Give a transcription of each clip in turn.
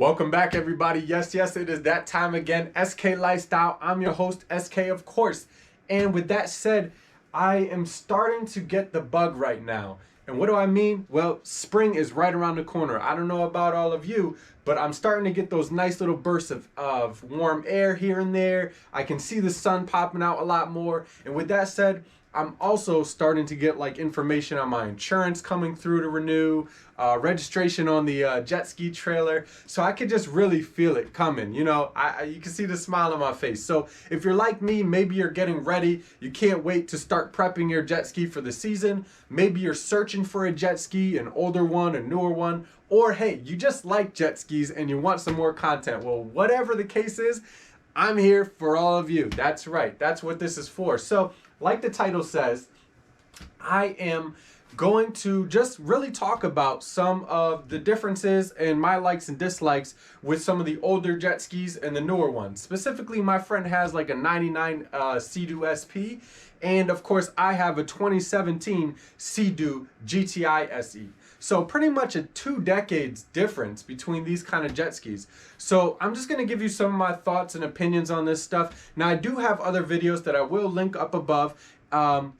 Welcome back, everybody. Yes, it is that time again. SK Lifestyle. I'm your host, SK, of course. And with that said, I am starting to get the bug right now. And what do I mean? Well, spring is right around the corner. I don't know about all of you, but I'm starting to get those nice little bursts of warm air here and there. I can see the sun popping out a lot more. And with that said, I'm also starting to get like information on my insurance coming through to renew, registration on the jet ski trailer. So I could just really feel it coming. You know, you can see the smile on my face. So if you're like me, maybe you're getting ready. You can't wait to start prepping your jet ski for the season. Maybe you're searching for a jet ski, an older one, a newer one. Or hey, you just like jet skis and you want some more content. Well, whatever the case is, I'm here for all of you. That's right. That's what this is for. So like the title says, I am going to just really talk about some of the differences in my likes and dislikes with some of the older jet skis and the newer ones. Specifically, my friend has like a 99 Sea-Doo SP, and of course I have a 2017 Sea-Doo GTI SE. So pretty much a 2 decades difference between these kind of jet skis. So I'm just going to give you some of my thoughts and opinions on this stuff. Now I do have other videos that I will link up above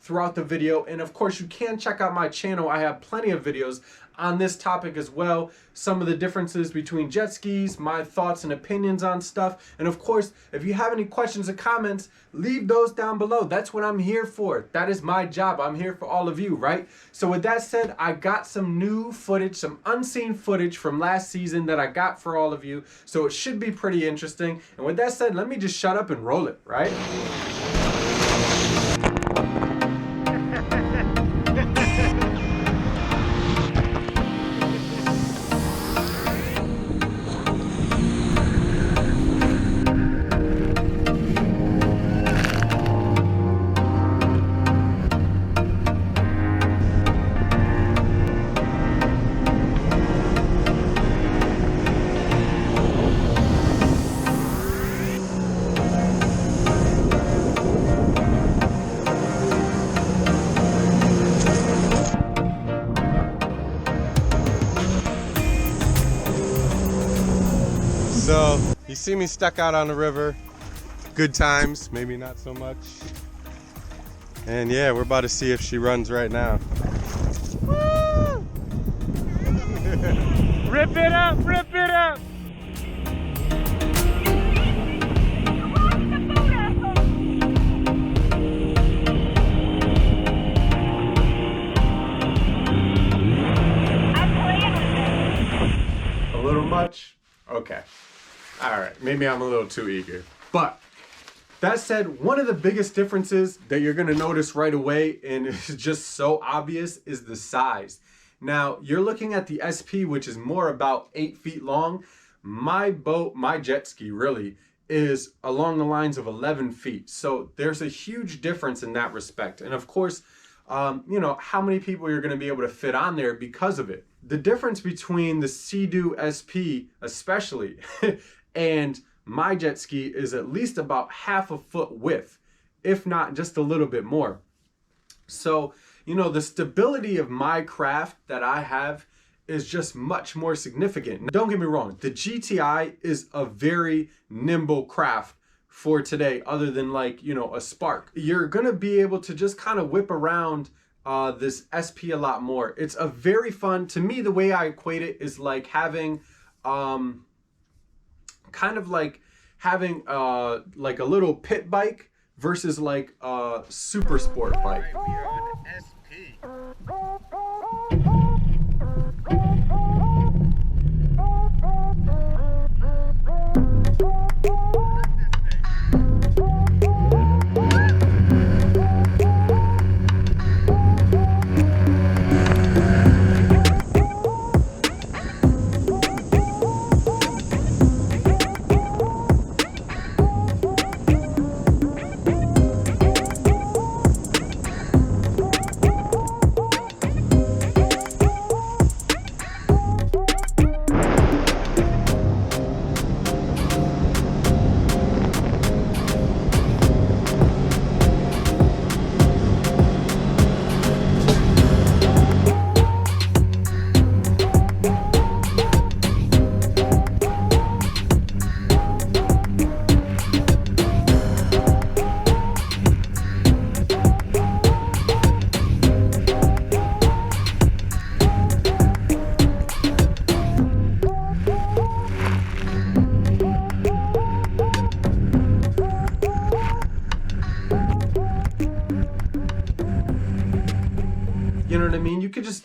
throughout the video. And of course you can check out my channel. I have plenty of videos on this topic as well. Some of the differences between jet skis, my thoughts and opinions on stuff. And of course, if you have any questions or comments, leave those down below. That's what I'm here for. That is my job. I'm here for all of you, right? So with that said, I got some new footage, some unseen footage from last season that I got for all of you. So it should be pretty interesting. And with that said, let me just shut up and roll it, right? So, you see me stuck out on the river. Good times, maybe not so much. And yeah, we're about to see if she runs right now. Woo! Rip it up, rip it up! A little much? Okay. All right, maybe I'm a little too eager. But that said, one of the biggest differences that you're gonna notice right away, and it's just so obvious, is the size. Now, you're looking at the SP, which is more about 8 feet long. My boat, my jet ski really, is along the lines of 11 feet. So there's a huge difference in that respect. And of course, you know, how many people you're gonna be able to fit on there because of it. The difference between the Sea-Doo SP especially and my jet ski is at least about half a foot width, if not just a little bit more. So, you know, the stability of my craft that I have is just much more significant. Now, don't get me wrong, the GTI is a very nimble craft for today, other than like, you know, a Spark. You're gonna be able to just kind of whip around this SP a lot more. It's a very fun, to me, the way I equate it is like having, kind of like having like a little pit bike versus like a super sport bike. All right, we are on the SP.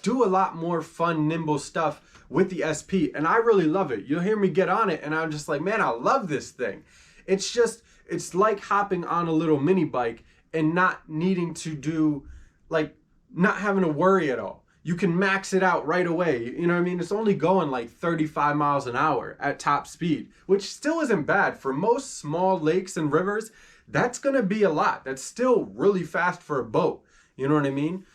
just do a lot more fun, nimble stuff with the SP, and I really love it. You'll hear me get on it and I'm just like, man, I love this thing. It's like hopping on a little mini bike and not needing to do, like, not having to worry at all. You can max it out right away. You know what I mean? It's only going like 35 miles an hour at top speed, which still isn't bad. For most small lakes and rivers, that's gonna be a lot. That's still really fast for a boat. You know what I mean?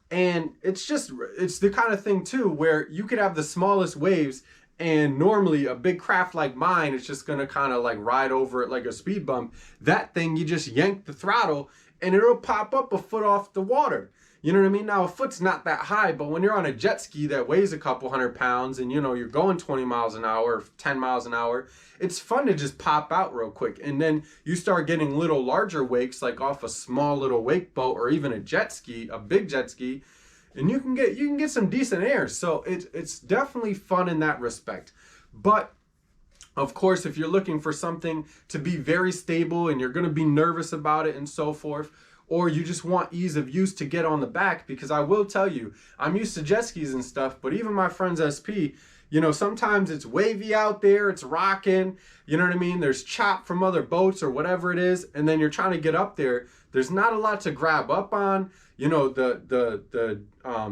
And it's the kind of thing too, where you could have the smallest waves, and normally a big craft like mine is just gonna kind of like ride over it like a speed bump. That thing, you just yank the throttle and it'll pop up a foot off the water. You know what I mean? Now, a foot's not that high, but when you're on a jet ski that weighs a couple 100 pounds and, you know, you're going 20 miles an hour, 10 miles an hour, it's fun to just pop out real quick. And then you start getting little larger wakes, like off a small little wake boat or even a jet ski, a big jet ski, and you can get some decent air. So it's definitely fun in that respect. But of course, if you're looking for something to be very stable and you're going to be nervous about it and so forth, or you just want ease of use to get on the back, because I will tell you, I'm used to jet skis and stuff, but even my friend's SP, you know, sometimes it's wavy out there, it's rocking, you know what I mean? There's chop from other boats or whatever it is, and then you're trying to get up there. There's not a lot to grab up on. You know, the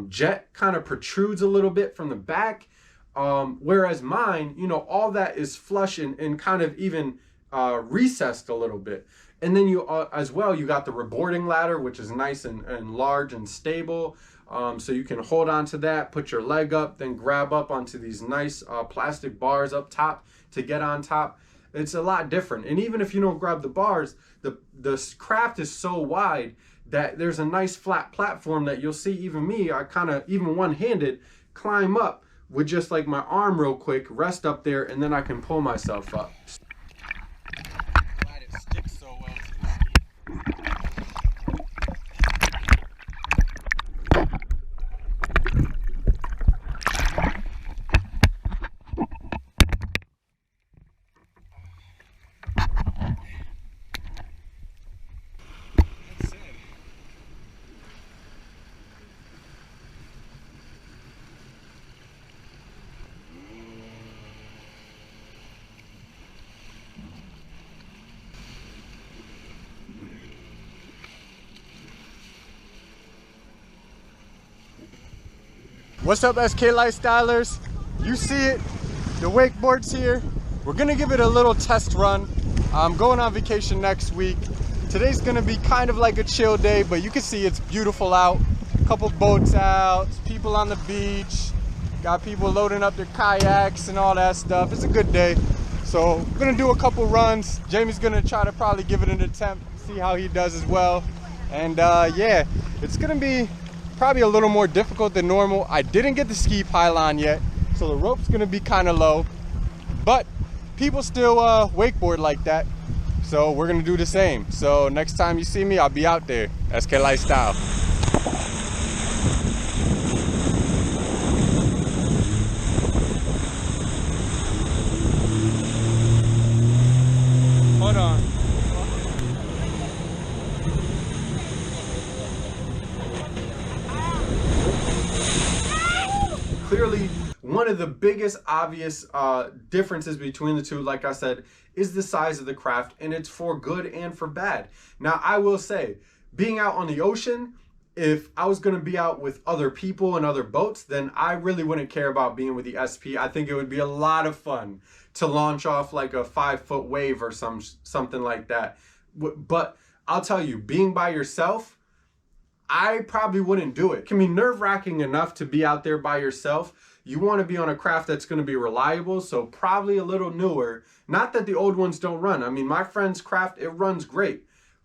jet kind of protrudes a little bit from the back, whereas mine, you know, all that is flush and kind of even recessed a little bit. And then you, as well, you got the reboarding ladder, which is nice and large and stable. So you can hold on to that, put your leg up, then grab up onto these nice plastic bars up top to get on top. It's a lot different. And even if you don't grab the bars, the craft is so wide that there's a nice flat platform that you'll see even me, I kind of, even one-handed, climb up with just like my arm real quick, rest up there, and then I can pull myself up. Glad it sticks so well to the ski. What's up, SK Lifestylers? You see it, the wakeboard's here. We're gonna give it a little test run. I'm going on vacation next week. Today's gonna be kind of like a chill day, but you can see it's beautiful out. A couple boats out, people on the beach, got people loading up their kayaks and all that stuff. It's a good day. So we're gonna do a couple runs. Jamie's gonna try to probably give it an attempt, see how he does as well. And yeah, it's gonna be probably a little more difficult than normal. I didn't get the ski pylon yet, so the rope's gonna be kind of low, but people still wakeboard like that, so we're gonna do the same. So next time you see me, I'll be out there. SK Lifestyle. Hold on. Clearly, one of the biggest obvious differences between the two, like I said, is the size of the craft, and it's for good and for bad. Now, I will say, being out on the ocean, if I was going to be out with other people and other boats, then I really wouldn't care about being with the SP. I think it would be a lot of fun to launch off like a 5-foot wave or something like that. But I'll tell you, being by yourself, I probably wouldn't do it. It can be nerve-wracking enough to be out there by yourself. You want to be on a craft that's going to be reliable, so probably a little newer. Not that the old ones don't run. I mean, my friend's craft, it runs great.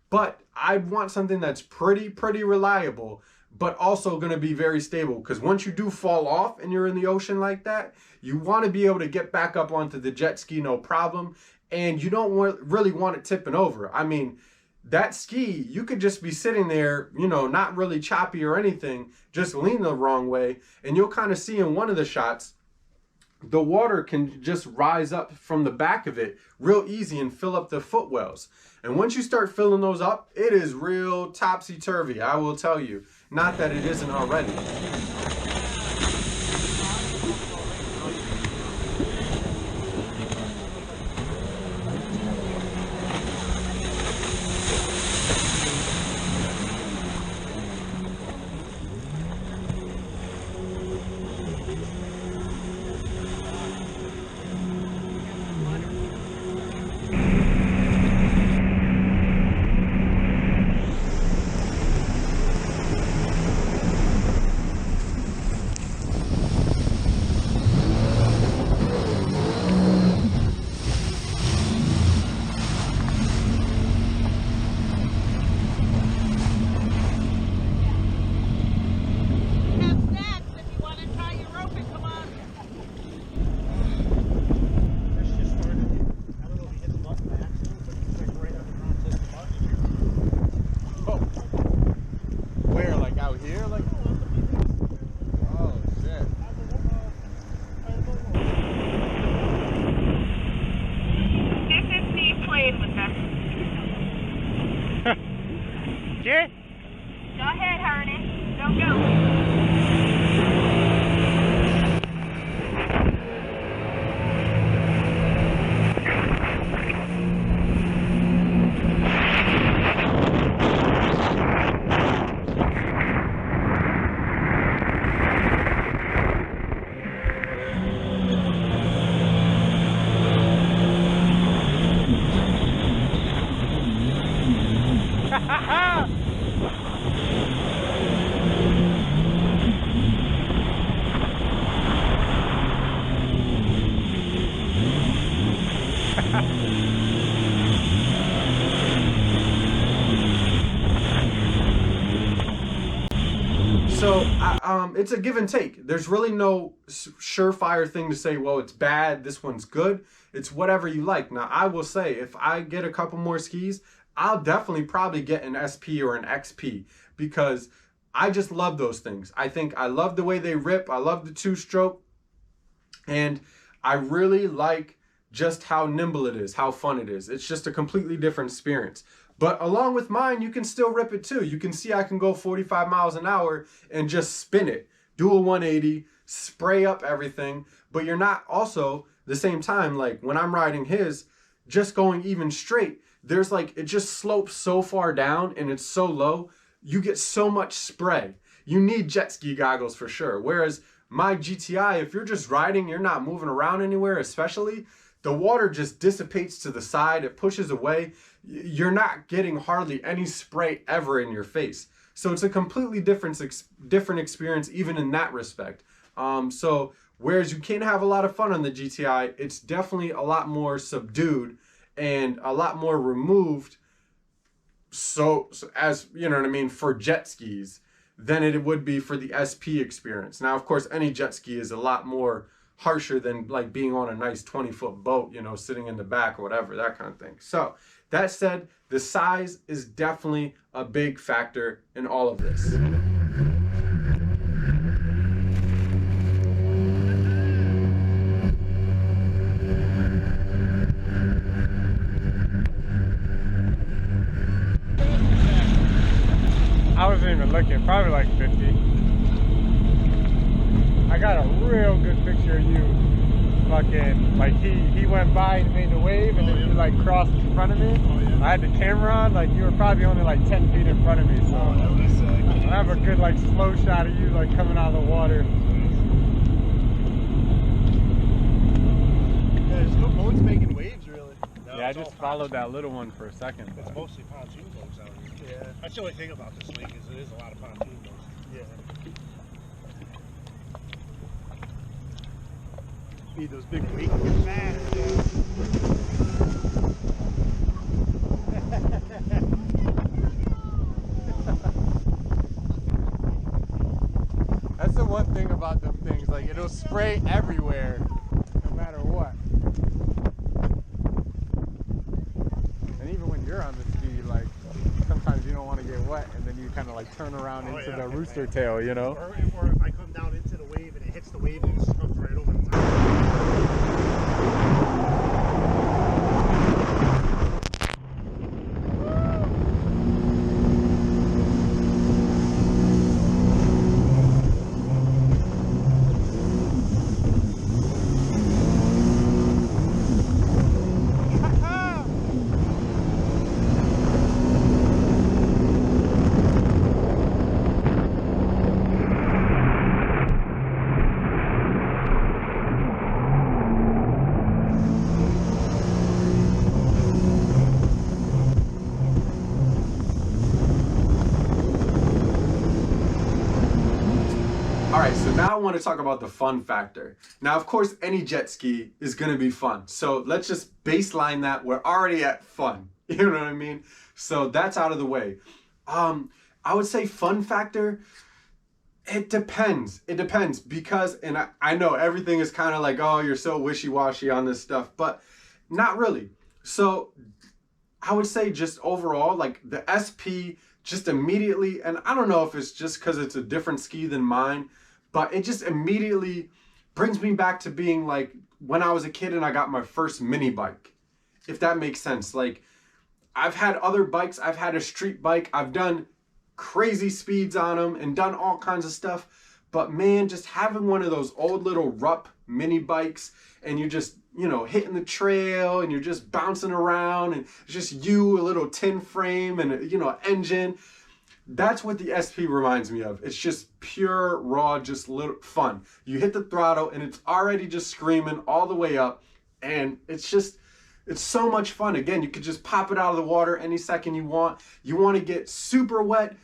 But I want something that's pretty reliable, but also going to be very stable. Because once you do fall off and you're in the ocean like that, you want to be able to get back up onto the jet ski no problem. And you don't really want it tipping over. I mean, that ski, you could just be sitting there, you know, not really choppy or anything, just lean the wrong way. And you'll kind of see in one of the shots, the water can just rise up from the back of it real easy and fill up the footwells. And once you start filling those up, it is real topsy-turvy, I will tell you. Not that it isn't already. Yeah? Go ahead, Hernan. Go. So it's a give and take. There's really no surefire thing to say, well, it's bad, this one's good. It's whatever you like. Now, I will say, if I get a couple more skis, I'll definitely probably get an SP or an XP because I just love those things. I love the way they rip. I love the two-stroke. And I really like just how nimble it is, how fun it is. It's just a completely different experience. But along with mine, you can still rip it too. You can see I can go 45 miles an hour and just spin it, do a 180, spray up everything. But you're not also, the same time, like when I'm riding his, just going even straight, there's like, it just slopes so far down and it's so low, you get so much spray. You need jet ski goggles for sure. Whereas my GTI, if you're just riding, you're not moving around anywhere, especially, the water just dissipates to the side, it pushes away. You're not getting hardly any spray ever in your face. So it's a completely different experience even in that respect. So whereas you can have a lot of fun on the GTI, it's definitely a lot more subdued and a lot more removed. So as, you know what I mean, for jet skis than it would be for the SP experience. Now, of course, any jet ski is a lot more harsher than like being on a nice 20-foot boat, you know, sitting in the back or whatever, that kind of thing. So that said, the size is definitely a big factor in all of this. I wasn't even looking, probably like 50. I got a real good picture of you. Fucking, like he went by and made the wave and then you like crossed in front of me. I had the camera on, like you were probably only like 10 feet in front of me. So I have a good like slow shot of you like coming out of the water. Yeah, there's no boats making waves really. No, Yeah, I just followed that little one for a second. It's mostly pontoon boats out here. Yeah. That's the only thing about this lake is it is a lot of pontoon boats. Yeah. Need those big weight get mad. That's the one thing about them things, like it'll spray everywhere, no matter what. And even when you're on the ski, like sometimes you don't want to get wet, and then you kind of like turn around into the rooster tail, you know? Or if I come down into the wave and it hits the wave and it just comes right over the top. want to talk about the fun factor. Now, of course, any jet ski is going to be fun. So let's just baseline that. We're already at fun. You know what I mean? So that's out of the way. I would say fun factor, it depends. It depends because, and I know everything is kind of like, oh, you're so wishy-washy on this stuff, but not really. So I would say just overall, like the SP just immediately, and I don't know if it's just because it's a different ski than mine, but it just immediately brings me back to being like when I was a kid and I got my first mini bike, if that makes sense. Like I've had other bikes, I've had a street bike, I've done crazy speeds on them and done all kinds of stuff, but man, just having one of those old little Rupp mini bikes and you're just, you know, hitting the trail and you're just bouncing around and it's just you, a little tin frame and, you know, engine. That's what the SP reminds me of. It's just pure, raw, just little fun. You hit the throttle and it's already just screaming all the way up, and it's so much fun. Again, you could just pop it out of the water any second you want. You want to get super wet,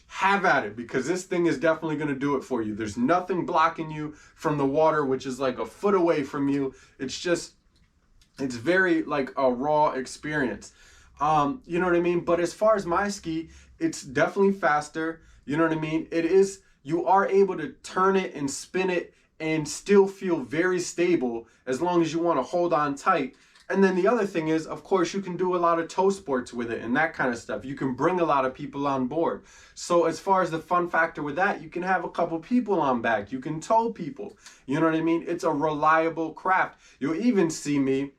have at it, because this thing is definitely going to do it for you. There's nothing blocking you from the water, which is like a foot away from you. It's very like a raw experience. You know what I mean? But as far as my ski, it's definitely faster. You know what I mean? You are able to turn it and spin it and still feel very stable as long as you want to hold on tight. And then the other thing is, of course, you can do a lot of tow sports with it and that kind of stuff. You can bring a lot of people on board. So as far as the fun factor with that, you can have a couple people on back. You can tow people. You know what I mean? It's a reliable craft. You'll even see me,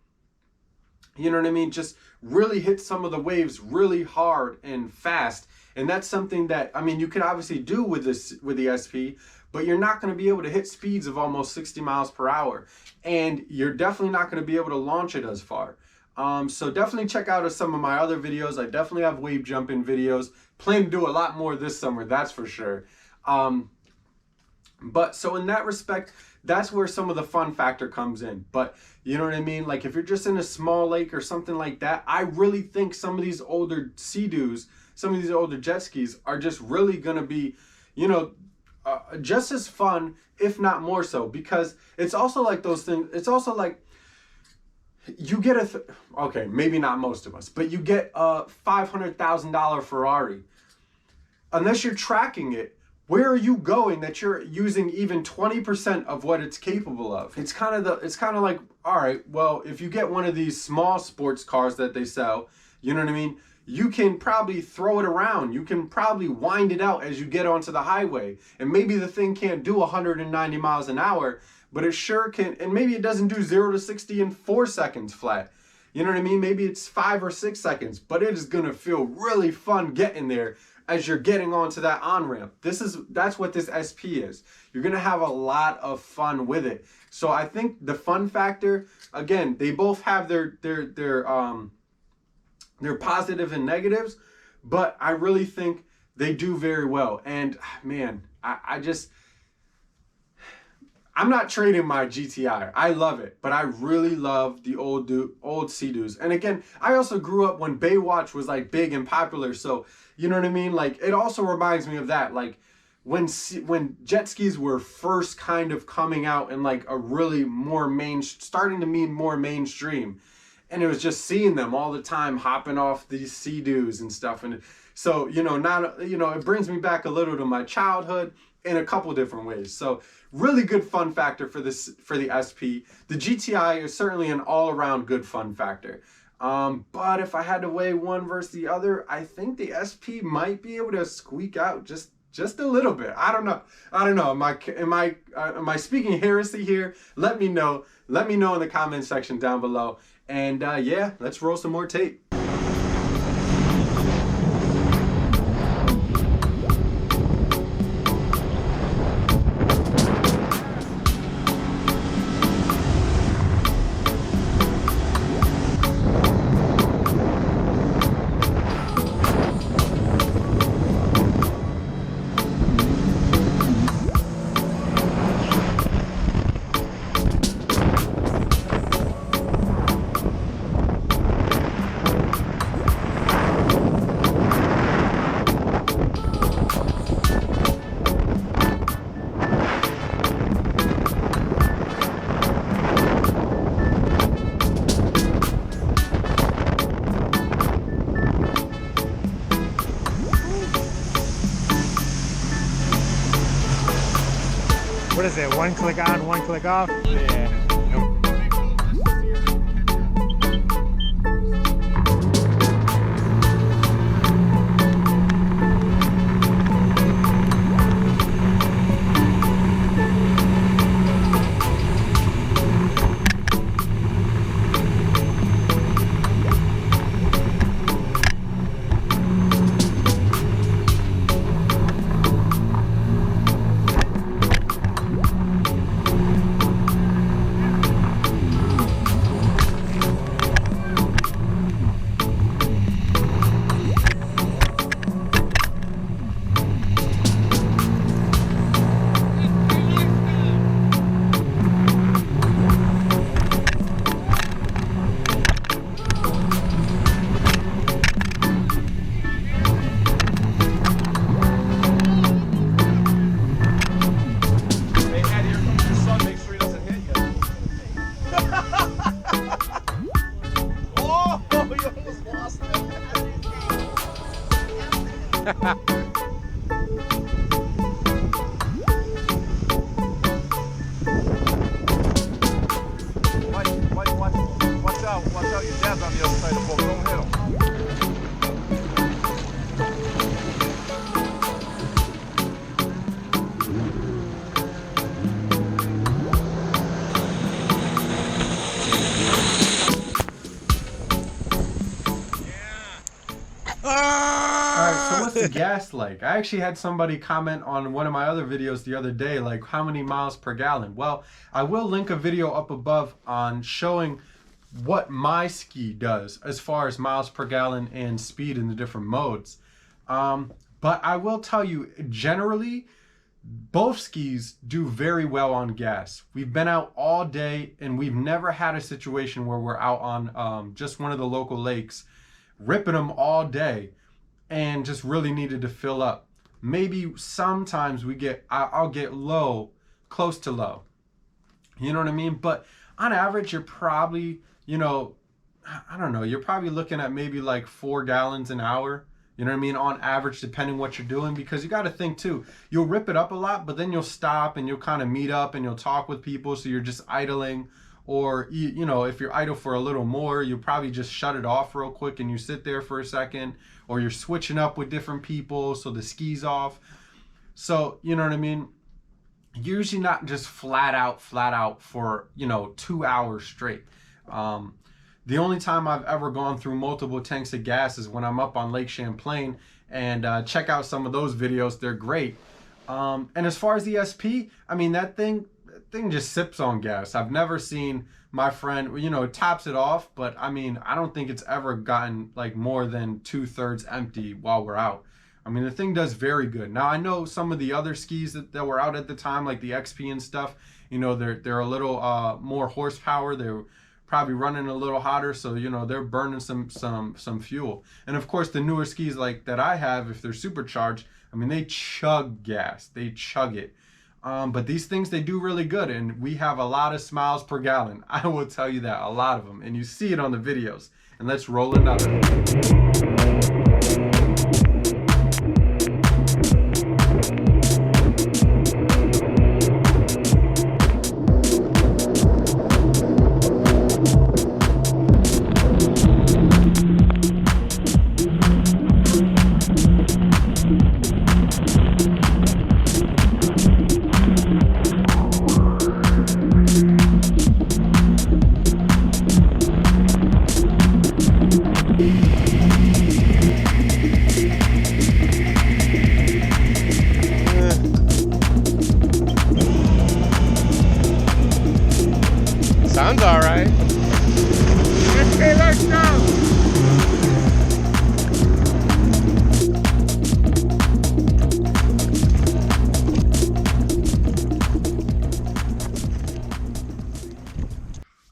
you know what I mean, just really hit some of the waves really hard and fast. And that's something that, I mean, you can obviously do with the SP, but you're not going to be able to hit speeds of almost 60 miles per hour. And you're definitely not going to be able to launch it as far. So definitely check out some of my other videos. I definitely have wave jumping videos. Plan to do a lot more this summer, that's for sure. But so in that respect, that's where some of the fun factor comes in. But you know what I mean? Like if you're just in a small lake or something like that, I really think some of these older Sea-Doos, some of these older jet skis are just really going to be, you know, just as fun, if not more so, because it's also like those things. It's also like you get okay, maybe not most of us, but you get a $500,000 Ferrari. Unless you're tracking it, where are you going that you're using even 20% of what it's capable of? It's kind of like, all right, well, if you get one of these small sports cars that they sell, you know what I mean? You can probably throw it around. You can probably wind it out as you get onto the highway. And maybe the thing can't do 190 miles an hour, but it sure can. And maybe it doesn't do 0 to 60 in 4 seconds flat. You know what I mean? Maybe it's 5 or 6 seconds, but it is going to feel really fun getting there as you're getting onto that on-ramp. That's what this SP is. You're going to have a lot of fun with it. So I think the fun factor, again, they both have their positive and negatives, but I really think they do very well. And man, I'm not trading my GTI. I love it, but I really love the old Sea-Doos. And again, I also grew up when Baywatch was like big and popular. So, you know what I mean? Like it also reminds me of that. Like when jet skis were first kind of coming out and like a really starting to mean more mainstream. And it was just seeing them all the time hopping off these Sea-Doos and stuff. And so, you know, it brings me back a little to my childhood in a couple different ways. So really good fun factor for the SP. The GTI is certainly an all-around good fun factor. But if I had to weigh one versus the other, I think the SP might be able to squeak out just a little bit. I don't know. Am I speaking heresy here? Let me know. Let me know in the comment section down below. And yeah, let's roll some more tape. what is it? One click on, one click off? Yeah. Watch out, your dad's on the other side of the boat. Don't hit him. Alright, so what's the gas like? I actually had somebody comment on one of my other videos the other day, like how many miles per gallon. Well, I will link a video up above on showing what my ski does as far as miles per gallon and speed in the different modes. But I will tell you, generally, both skis do very well on gas. We've been out all day and we've never had a situation where we're out on just one of the local lakes, ripping them all day and just really needed to fill up. Maybe sometimes I'll get low, close to low. You know what I mean? But on average, you're probably, you know, I don't know, you're probably looking at maybe like 4 gallons an hour. You know what I mean? On average, depending what you're doing, because you got to think too, you'll rip it up a lot, but then you'll stop and you'll kind of meet up and you'll talk with people. So you're just idling, or, you know, if you're idle for a little more, you'll probably just shut it off real quick and you sit there for a second, or you're switching up with different people. So the ski's off. So, you know what I mean? Usually not just flat out for, you know, 2 hours straight. The only time I've ever gone through multiple tanks of gas is when I'm up on Lake Champlain, and check out some of those videos. They're great. And as far as the SP, I mean, that thing just sips on gas. I've never seen my friend, you know, it tops it off, but I mean, I don't think it's ever gotten like more than 2/3 empty while we're out. I mean, the thing does very good. Now, I know some of the other skis that were out at the time, like the XP and stuff, you know, they're a little more horsepower. They're probably running a little hotter, so you know they're burning some fuel. And of course, the newer skis like that I have, if they're supercharged, I mean, they chug gas. They chug it. But these things, they do really good, and we have a lot of miles per gallon. I will tell you that, a lot of them, and you see it on the videos. And let's roll another. Sounds all right. Okay, let's go.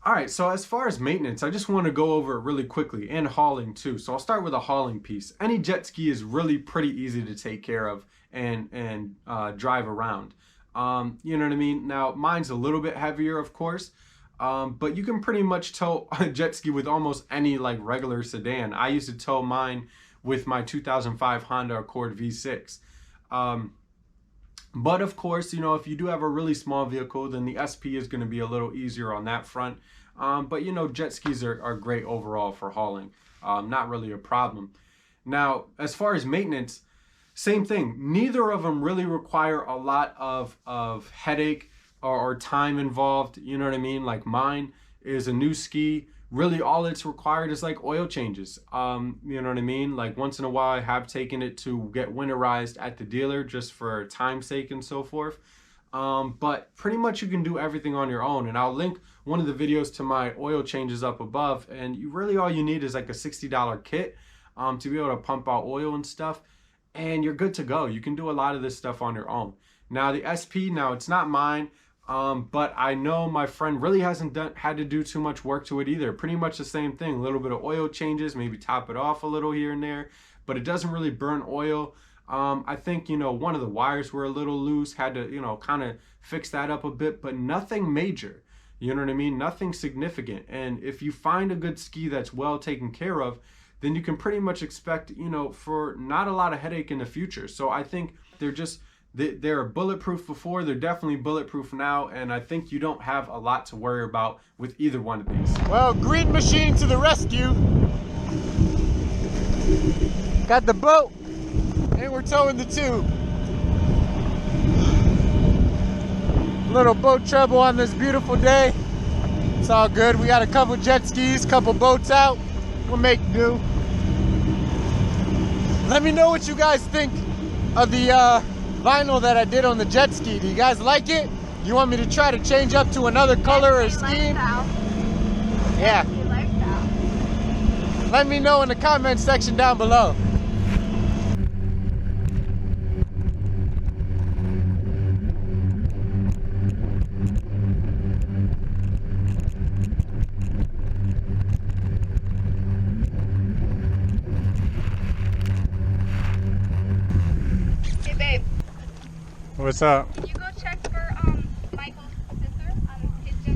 All right, so as far as maintenance, I just want to go over it really quickly, and hauling too. So I'll start with a hauling piece. Any jet ski is really pretty easy to take care of and drive around. You know what I mean? Now, mine's a little bit heavier, of course, but you can pretty much tow a jet ski with almost any like regular sedan. I used to tow mine with my 2005 Honda Accord V6. But of course, you know, if you do have a really small vehicle, then the SP is going to be a little easier on that front. But you know, jet skis are great overall for hauling. Not really a problem. Now, as far as maintenance, same thing. Neither of them really require a lot of headache or time involved. You know what I mean? Like mine is a new ski. Really all it's required is like oil changes. You know what I mean? Like once in a while I have taken it to get winterized at the dealer just for time's sake and so forth. But pretty much you can do everything on your own, and I'll link one of the videos to my oil changes up above, and you really all you need is like a $60 kit to be able to pump out oil and stuff, and you're good to go. You can do a lot of this stuff on your own. Now the SP, now it's not mine. But I know my friend really hasn't had to do too much work to it either. Pretty much the same thing, a little bit of oil changes, maybe top it off a little here and there, but it doesn't really burn oil. I think, you know, one of the wires were a little loose, had to, you know, kind of fix that up a bit, but nothing major. You know what I mean? Nothing significant. And if you find a good ski that's well taken care of, then you can pretty much expect, you know, for not a lot of headache in the future. So I think they're bulletproof before, they're definitely bulletproof now, and I think you don't have a lot to worry about with either one of these. Well, Green Machine to the rescue. Got the boat, and we're towing the tube. Little boat trouble on this beautiful day. It's all good. We got a couple jet skis, couple boats out. We'll make do. Let me know what you guys think of the vinyl that I did on the jet ski. Do you guys like it? You want me to try to change up to another color or scheme? Yeah. Let me know in the comment section down below. Hey babe, What's up? can you go check for Michael's sister on his jet ski?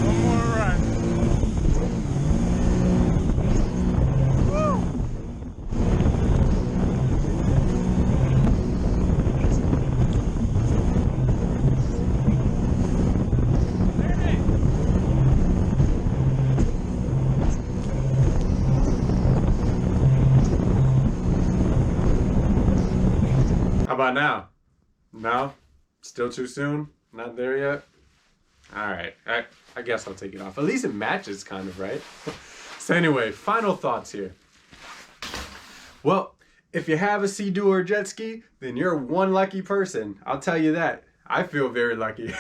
One more run. How about now? No? Still too soon? Not there yet? All right, I guess I'll take it off. At least it matches kind of, right? So anyway, final thoughts here. Well, if you have a Sea-Doo or a jet ski, then you're one lucky person. I'll tell you that. I feel very lucky.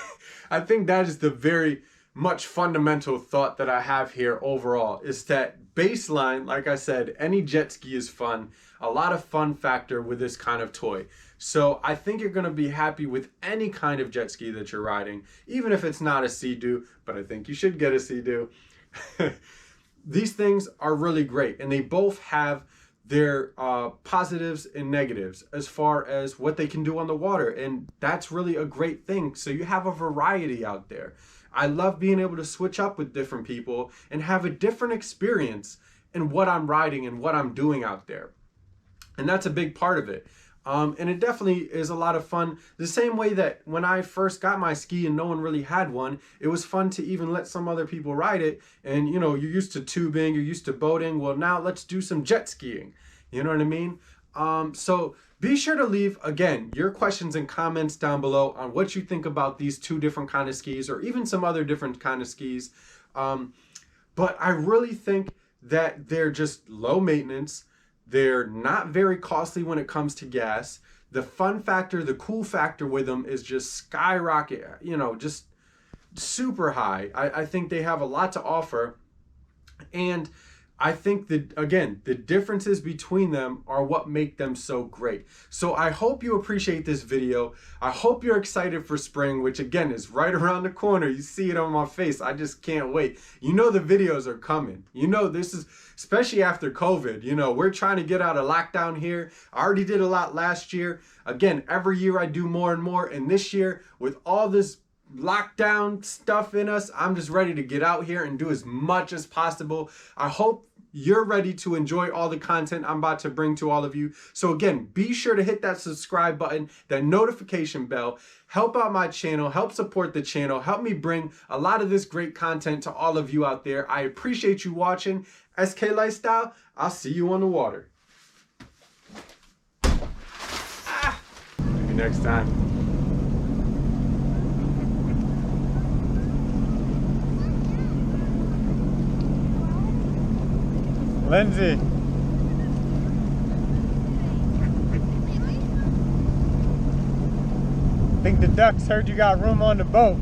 I think that is the very much fundamental thought that I have here overall, is that baseline, like I said, any jet ski is fun. A lot of fun factor with this kind of toy. So I think you're going to be happy with any kind of jet ski that you're riding, even if it's not a Sea-Doo, but I think you should get a Sea-Doo. These things are really great, and they both have their positives and negatives as far as what they can do on the water, and that's really a great thing. So you have a variety out there. I love being able to switch up with different people and have a different experience in what I'm riding and what I'm doing out there. And that's a big part of it. And it definitely is a lot of fun. The same way that when I first got my ski and no one really had one, it was fun to even let some other people ride it. And you know, you're used to tubing, you're used to boating. Well, now let's do some jet skiing. You know what I mean? So be sure to leave, again, your questions and comments down below on what you think about these two different kind of skis, or even some other different kind of skis. But I really think that they're just low maintenance. They're not very costly when it comes to gas. The fun factor, the cool factor with them is just skyrocket, you know, just super high. I think they have a lot to offer. And I think that, again, the differences between them are what make them so great. So I hope you appreciate this video. I hope you're excited for spring, which again is right around the corner. You see it on my face. I just can't wait. You know the videos are coming. You know this is, especially after COVID, you know, we're trying to get out of lockdown here. I already did a lot last year. Again, every year I do more and more. And this year, with all this lockdown stuff in us, I'm just ready to get out here and do as much as possible. I hope you're ready to enjoy all the content I'm about to bring to all of you. So again, be sure to hit that subscribe button, that notification bell, help out my channel, help support the channel, help me bring a lot of this great content to all of you out there. I appreciate you watching. SK Lifestyle, I'll see you on the water. See you next time. Lindsay. Think the ducks heard you got room on the boat.